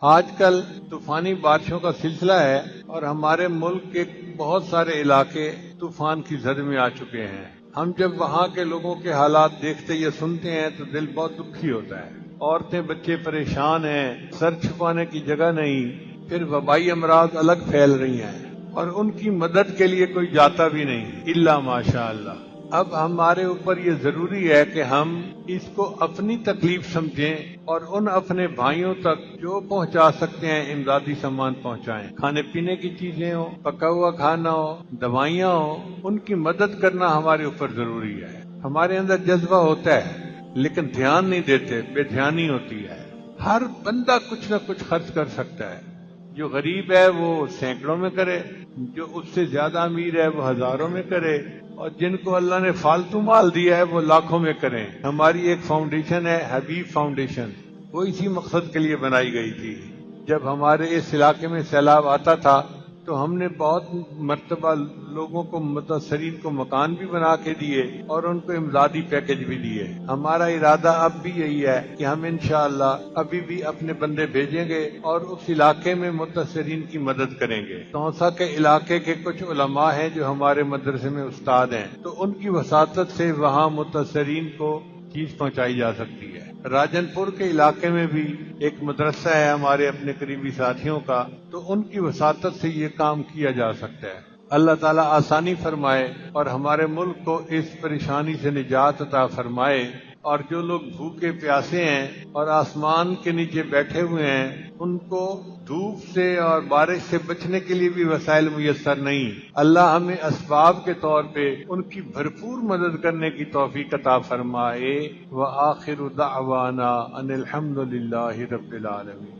آج کل طوفانی بارشوں کا سلسلہ ہے اور ہمارے ملک کے بہت سارے علاقے طوفان کی زد میں آ چکے ہیں۔ ہم جب وہاں کے لوگوں کے حالات دیکھتے یا سنتے ہیں تو دل بہت دکھی ہوتا ہے۔ عورتیں بچے پریشان ہیں، سر چھپانے کی جگہ نہیں، پھر وبائی امراض الگ پھیل رہی ہیں اور ان کی مدد کے لیے کوئی جاتا بھی نہیں الا ماشاء اللہ۔ اب ہمارے اوپر یہ ضروری ہے کہ ہم اس کو اپنی تکلیف سمجھیں اور ان اپنے بھائیوں تک جو پہنچا سکتے ہیں امدادی سامان پہنچائیں۔ کھانے پینے کی چیزیں ہوں، پکا ہوا کھانا ہو، دوائیاں ہوں، ان کی مدد کرنا ہمارے اوپر ضروری ہے۔ ہمارے اندر جذبہ ہوتا ہے لیکن دھیان نہیں دیتے، بے دھیانی ہوتی ہے۔ ہر بندہ کچھ نہ کچھ خرچ کر سکتا ہے۔ جو غریب ہے وہ سینکڑوں میں کرے، جو اس سے زیادہ امیر ہے وہ ہزاروں میں کرے، اور جن کو اللہ نے فالتو مال دیا ہے وہ لاکھوں میں کریں۔ ہماری ایک فاؤنڈیشن ہے حبیب فاؤنڈیشن، وہ اسی مقصد کے لیے بنائی گئی تھی۔ جب ہمارے اس علاقے میں سیلاب آتا تھا تو ہم نے بہت مرتبہ لوگوں کو، متاثرین کو مکان بھی بنا کے دیے اور ان کو امدادی پیکج بھی دیے۔ ہمارا ارادہ اب بھی یہی ہے کہ ہم انشاءاللہ ابھی بھی اپنے بندے بھیجیں گے اور اس علاقے میں متاثرین کی مدد کریں گے۔ توسا کے علاقے کے کچھ علماء ہیں جو ہمارے مدرسے میں استاد ہیں، تو ان کی وساطت سے وہاں متاثرین کو چیز پہنچائی جا سکتی ہے۔ راجن پور کے علاقے میں بھی ایک مدرسہ ہے ہمارے اپنے قریبی ساتھیوں کا، تو ان کی وساطت سے یہ کام کیا جا سکتا ہے۔ اللہ تعالیٰ آسانی فرمائے اور ہمارے ملک کو اس پریشانی سے نجات عطا فرمائے، اور جو لوگ بھوکے پیاسے ہیں اور آسمان کے نیچے بیٹھے ہوئے ہیں ان کو دھوپ سے اور بارش سے بچنے کے لیے بھی وسائل میسر نہیں، اللہ ہمیں اسباب کے طور پہ ان کی بھرپور مدد کرنے کی توفیق عطا فرمائے۔ وآخر دعوانا ان الحمد للہ رب العالمین۔